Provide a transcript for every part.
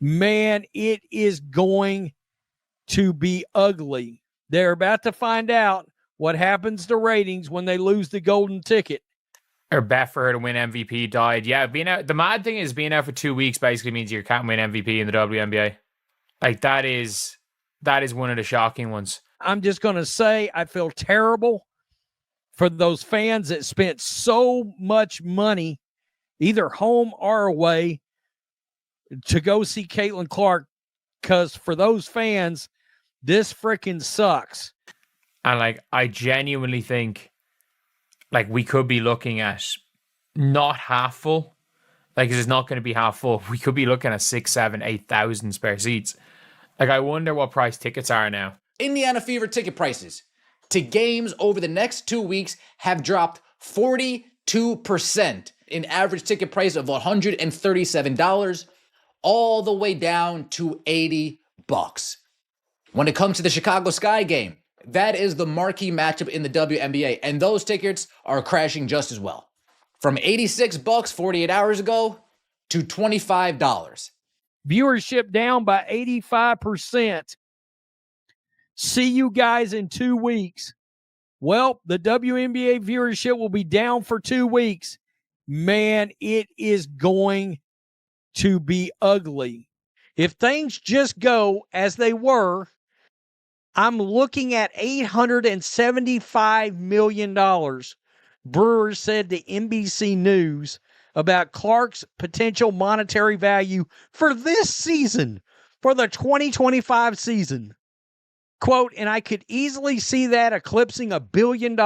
man, it is going to be ugly. They're about to find out what happens to ratings when they lose the golden ticket. Or bet for her to win MVP died. Yeah, being out. The mad thing is being out for 2 weeks basically means you can't win MVP in the WNBA. Like that is one of the shocking ones. I'm just going to say I feel terrible for those fans that spent so much money, either home or away, to go see Caitlin Clark, because for those fans, this freaking sucks. And like, I genuinely think like we could be looking at not half full. Like, it's not going to be half full. We could be looking at 6, 7, 8,000 spare seats. Like, I wonder what price tickets are now. Indiana Fever ticket prices to games over the next 2 weeks have dropped 42%, an average ticket price of $137, all the way down to $80. When it comes to the Chicago Sky game, that is the marquee matchup in the WNBA, and those tickets are crashing just as well. From $86 48 hours ago to $25. Viewership down by 85%. See you guys in 2 weeks. Well, the WNBA viewership will be down for 2 weeks. Man, it is going to be ugly. If things just go as they were, I'm looking at $875 million. Brewers said to NBC News about Clark's potential monetary value for this season, for the 2025 season. Quote, and I could easily see that eclipsing $1 billion.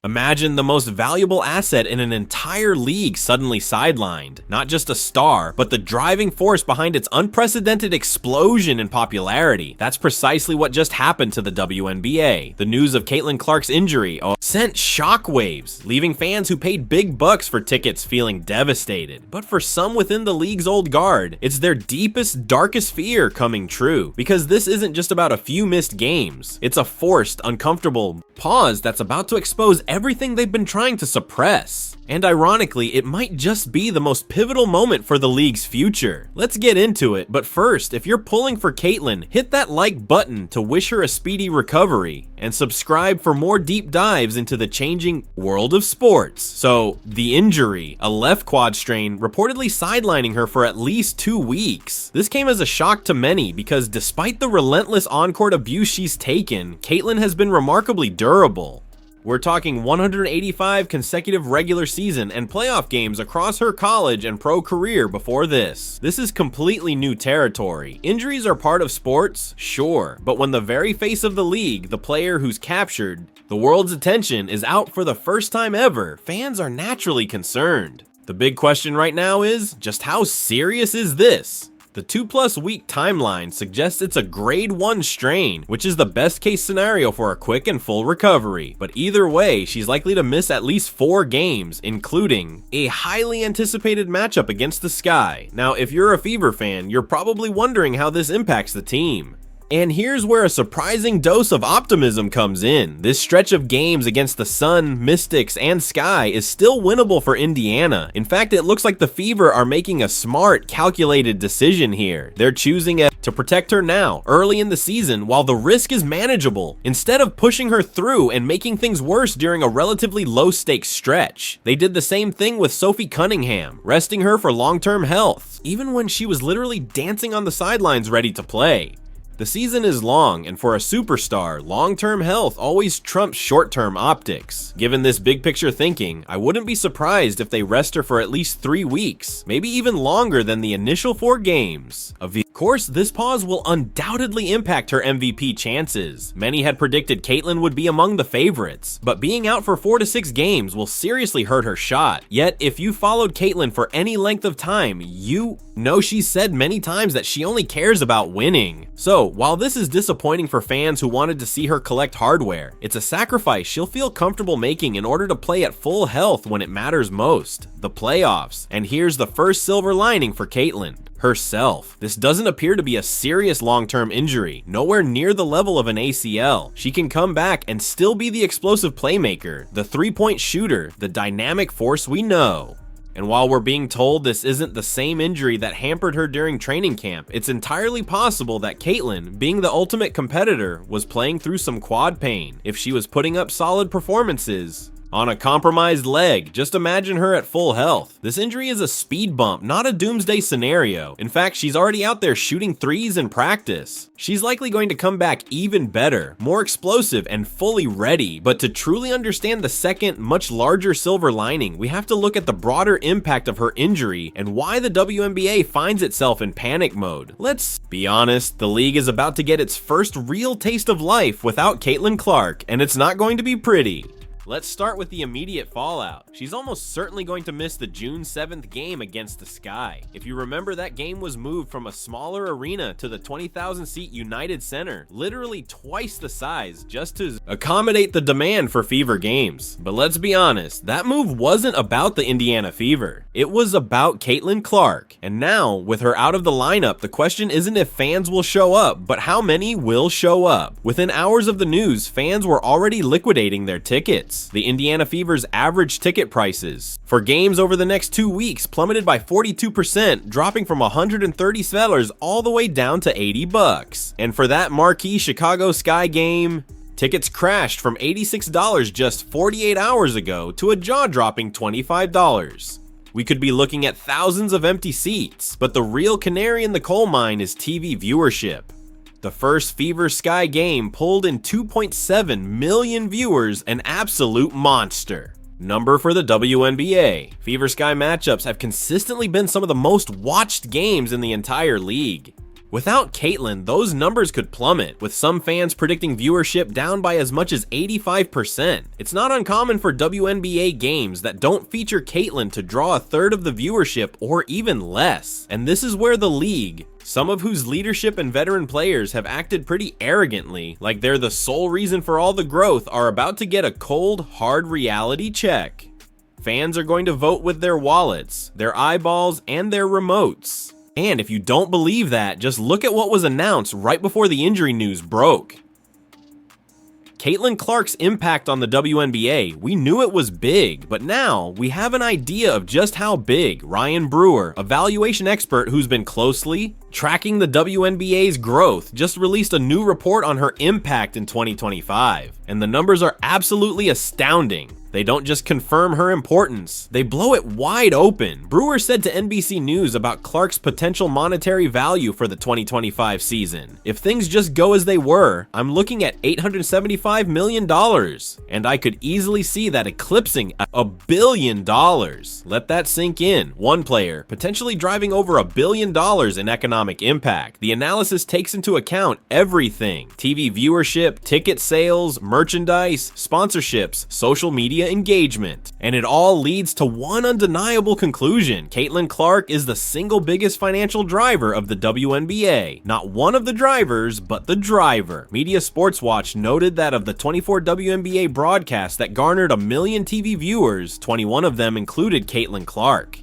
Imagine the most valuable asset in an entire league suddenly sidelined. Not just a star, but the driving force behind its unprecedented explosion in popularity. That's precisely what just happened to the WNBA. The news of Caitlin Clark's injury sent shockwaves, leaving fans who paid big bucks for tickets feeling devastated. But for some within the league's old guard, it's their deepest, darkest fear coming true. Because this isn't just about a few missed games. It's a forced, uncomfortable pause that's about to expose everything they've been trying to suppress. And ironically, it might just be the most pivotal moment for the league's future. Let's get into it, but first, if you're pulling for Caitlin, hit that like button to wish her a speedy recovery, and subscribe for more deep dives into the changing world of sports. So, the injury, a left quad strain, reportedly sidelining her for at least 2 weeks. This came as a shock to many because despite the relentless on-court abuse she's taken, Caitlin has been remarkably durable. We're talking 185 consecutive regular season and playoff games across her college and pro career before this. This is completely new territory. Injuries are part of sports, sure, but when the very face of the league, the player who's captured the world's attention, is out for the first time ever, fans are naturally concerned. The big question right now is, just how serious is this? The 2+ week timeline suggests it's a grade 1 strain, which is the best case scenario for a quick and full recovery. But either way, she's likely to miss at least 4 games, including a highly anticipated matchup against the Sky. Now, if you're a Fever fan, you're probably wondering how this impacts the team. And here's where a surprising dose of optimism comes in. This stretch of games against the Sun, Mystics, and Sky is still winnable for Indiana. In fact, it looks like the Fever are making a smart, calculated decision here. They're choosing to protect her now, early in the season, while the risk is manageable, instead of pushing her through and making things worse during a relatively low-stakes stretch. They did the same thing with Sophie Cunningham, resting her for long-term health, even when she was literally dancing on the sidelines ready to play. The season is long, and for a superstar, long-term health always trumps short-term optics. Given this big-picture thinking, I wouldn't be surprised if they rest her for at least 3 weeks, maybe even longer than the initial 4 games. Of course, this pause will undoubtedly impact her MVP chances. Many had predicted Caitlin would be among the favorites, but being out for 4 to 6 games will seriously hurt her shot. Yet, if you followed Caitlin for any length of time, you know she's said many times that she only cares about winning. So, while this is disappointing for fans who wanted to see her collect hardware, it's a sacrifice she'll feel comfortable making in order to play at full health when it matters most, the playoffs. And here's the first silver lining for Caitlin: herself. This doesn't appear to be a serious long-term injury, nowhere near the level of an ACL. She can come back and still be the explosive playmaker, the three-point shooter, the dynamic force we know. And while we're being told this isn't the same injury that hampered her during training camp, it's entirely possible that Caitlyn, being the ultimate competitor, was playing through some quad pain. If she was putting up solid performances on a compromised leg, just imagine her at full health. This injury is a speed bump, not a doomsday scenario. In fact, she's already out there shooting threes in practice. She's likely going to come back even better, more explosive, and fully ready. But to truly understand the second, much larger silver lining, we have to look at the broader impact of her injury and why the WNBA finds itself in panic mode. Let's be honest, the league is about to get its first real taste of life without Caitlyn Clark, and it's not going to be pretty. Let's start with the immediate fallout. She's almost certainly going to miss the June 7th game against the Sky. If you remember, that game was moved from a smaller arena to the 20,000 seat United Center, literally twice the size, just to accommodate the demand for Fever games. But let's be honest, that move wasn't about the Indiana Fever. It was about Caitlyn Clark. And now, with her out of the lineup, the question isn't if fans will show up, but how many will show up. Within hours of the news, fans were already liquidating their tickets. The Indiana Fever's average ticket prices for games over the next 2 weeks plummeted by 42%, dropping from $130 all the way down to $80. And for that marquee Chicago Sky game, tickets crashed from $86 just 48 hours ago to a jaw-dropping $25. We could be looking at thousands of empty seats, but the real canary in the coal mine is TV viewership. The first Fever Sky game pulled in 2.7 million viewers, an absolute monster number for the WNBA. Fever Sky matchups have consistently been some of the most watched games in the entire league. Without Caitlyn, those numbers could plummet, with some fans predicting viewership down by as much as 85%. It's not uncommon for WNBA games that don't feature Caitlyn to draw a third of the viewership or even less. And this is where the league, some of whose leadership and veteran players have acted pretty arrogantly, like they're the sole reason for all the growth, are about to get a cold, hard reality check. Fans are going to vote with their wallets, their eyeballs, and their remotes. And if you don't believe that, just look at what was announced right before the injury news broke. Caitlyn Clark's impact on the WNBA, we knew it was big, but now we have an idea of just how big. Ryan Brewer, a valuation expert who's been closely tracking the WNBA's growth, just released a new report on her impact in 2025, and the numbers are absolutely astounding. They don't just confirm her importance, they blow it wide open. Brewer said to NBC News about Clark's potential monetary value for the 2025 season. If things just go as they were, I'm looking at $875 million, and I could easily see that eclipsing $1 billion. Let that sink in. One player, potentially driving over $1 billion in economic impact. The analysis takes into account everything: TV viewership, ticket sales, merchandise, sponsorships, social media engagement. And it all leads to one undeniable conclusion: Caitlyn Clark is the single biggest financial driver of the WNBA. Not one of the drivers, but the driver. Media Sports Watch noted that of the 24 WNBA broadcasts that garnered 1 million TV viewers, 21 of them included Caitlyn Clark.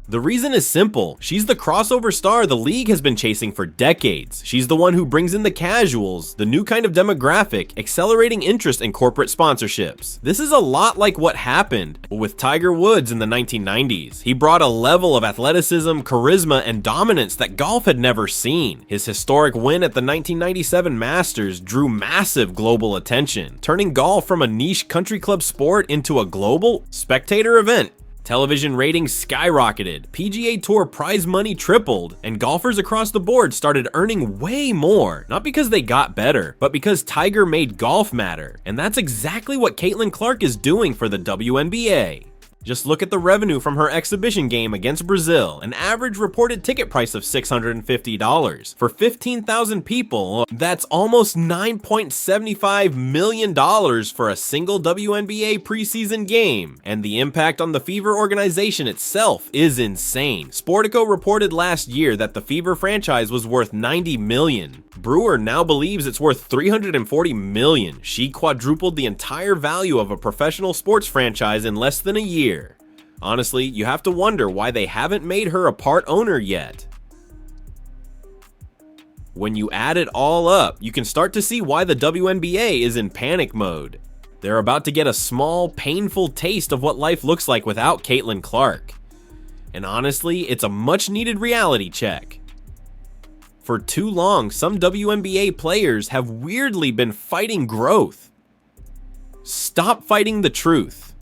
The reason is simple. She's the crossover star the league has been chasing for decades. She's the one who brings in the casuals, the new kind of demographic, accelerating interest in corporate sponsorships. This is a lot like what happened with Tiger Woods in the 1990s. He brought a level of athleticism, charisma, and dominance that golf had never seen. His historic win at the 1997 Masters drew massive global attention, turning golf from a niche country club sport into a global spectator event. Television ratings skyrocketed, PGA Tour prize money tripled, and golfers across the board started earning way more, not because they got better, but because Tiger made golf matter. And that's exactly what Caitlyn Clark is doing for the WNBA. Just look at the revenue from her exhibition game against Brazil, an average reported ticket price of $650. For 15,000 people, that's almost $9.75 million for a single WNBA preseason game. And the impact on the Fever organization itself is insane. Sportico reported last year that the Fever franchise was worth $90 million. Brewer now believes it's worth $340 million. She quadrupled the entire value of a professional sports franchise in less than a year. Honestly, you have to wonder why they haven't made her a part owner yet. When you add it all up, you can start to see why the WNBA is in panic mode. They're about to get a small, painful taste of what life looks like without Caitlyn Clark. And honestly, it's a much needed reality check. For too long, some WNBA players have weirdly been fighting growth. Stop fighting the truth.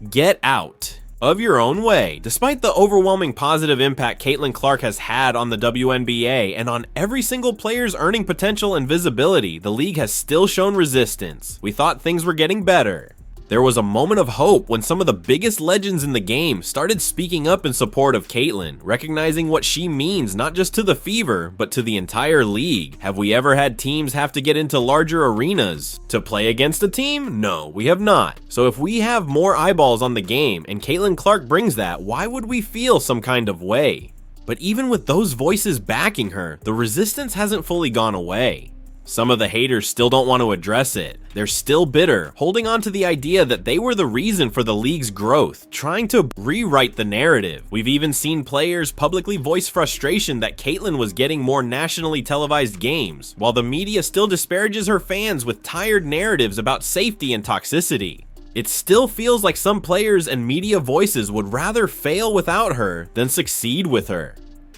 Get out of your own way. Despite the overwhelming positive impact Caitlin Clark has had on the WNBA and on every single player's earning potential and visibility, the league has still shown resistance. We thought things were getting better. There was a moment of hope when some of the biggest legends in the game started speaking up in support of Caitlin, recognizing what she means not just to the Fever, but to the entire league. Have we ever had teams have to get into larger arenas to play against a team? No, we have not. So if we have more eyeballs on the game and Caitlin Clark brings that, why would we feel some kind of way? But even with those voices backing her, the resistance hasn't fully gone away. Some of the haters still don't want to address it. They're still bitter, holding on to the idea that they were the reason for the league's growth, trying to rewrite the narrative. We've even seen players publicly voice frustration that Caitlin was getting more nationally televised games, while the media still disparages her fans with tired narratives about safety and toxicity. It still feels like some players and media voices would rather fail without her than succeed with her.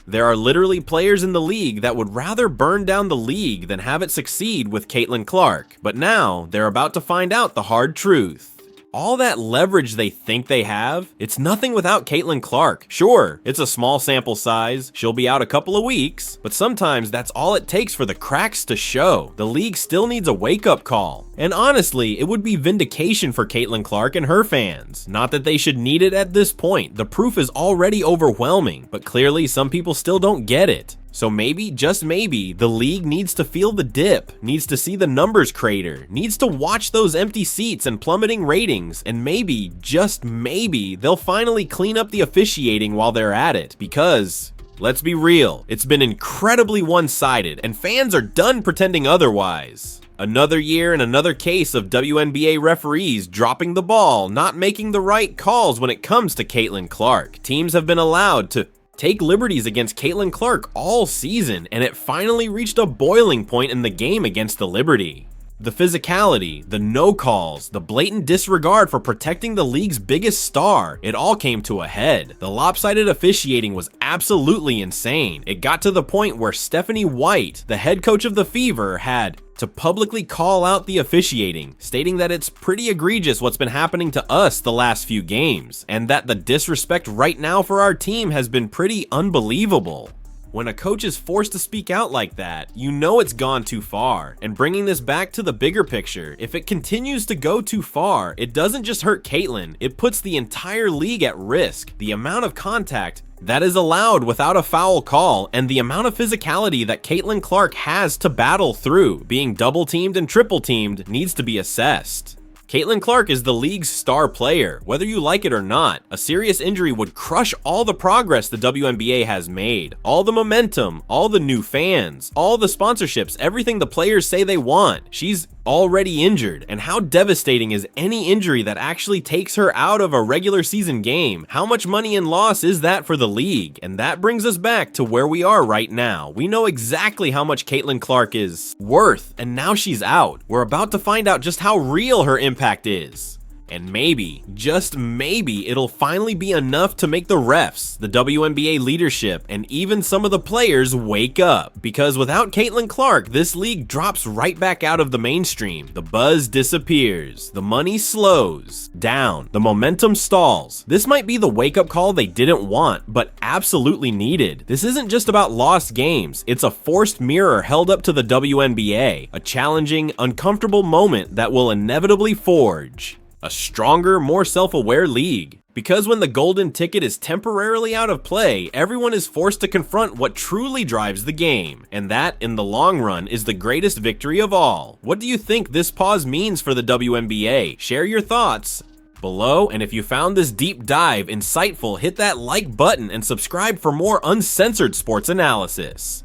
There are literally players in the league that would rather burn down the league than have it succeed with Caitlin Clark, but now they're about to find out the hard truth. All that leverage they think they have, it's nothing without Caitlin Clark. Sure, it's a small sample size, she'll be out a couple of weeks, but sometimes that's all it takes for the cracks to show. The league still needs a wake-up call. And honestly, it would be vindication for Caitlin Clark and her fans. Not that they should need it at this point, the proof is already overwhelming, but clearly some people still don't get it. So maybe, just maybe, the league needs to feel the dip, needs to see the numbers crater, needs to watch those empty seats and plummeting ratings, and maybe, just maybe, they'll finally clean up the officiating while they're at it, because let's be real, it's been incredibly one-sided, and fans are done pretending otherwise. Another year and another case of WNBA referees dropping the ball, not making the right calls when it comes to Caitlin Clark. Teams have been allowed to take liberties against Caitlin Clark all season, and it finally reached a boiling point in the game against the Liberty. The physicality, the no calls, the blatant disregard for protecting the league's biggest star, it all came to a head. The lopsided officiating was absolutely insane. It got to the point where Stephanie White, the head coach of the Fever, had to publicly call out the officiating, stating that it's pretty egregious what's been happening to us the last few games, and that the disrespect right now for our team has been pretty unbelievable. When a coach is forced to speak out like that, you know it's gone too far. And bringing this back to the bigger picture, if it continues to go too far, it doesn't just hurt Caitlin, it puts the entire league at risk. The amount of contact that is allowed without a foul call, and the amount of physicality that Caitlin Clark has to battle through, being double teamed and triple teamed, needs to be assessed. Caitlin Clark is the league's star player, whether you like it or not. A serious injury would crush all the progress the WNBA has made, all the momentum, all the new fans, all the sponsorships, everything the players say they want. She's already injured, and how devastating is any injury that actually takes her out of a regular season game? How much money in loss is that for the league? And that brings us back to where we are right now. We know exactly how much Caitlin Clark is worth, and now she's out. We're about to find out just how real her impact is. And maybe, just maybe, it'll finally be enough to make the refs, the WNBA leadership, and even some of the players wake up. Because without Caitlin Clark, this league drops right back out of the mainstream. The buzz disappears. The money slows down. The momentum stalls. This might be the wake-up call they didn't want, but absolutely needed. This isn't just about lost games. It's a forced mirror held up to the WNBA. A challenging, uncomfortable moment that will inevitably forge a stronger, more self-aware league. Because when the golden ticket is temporarily out of play, everyone is forced to confront what truly drives the game. And that, in the long run, is the greatest victory of all. What do you think this pause means for the WNBA? Share your thoughts below, and if you found this deep dive insightful, hit that like button and subscribe for more uncensored sports analysis.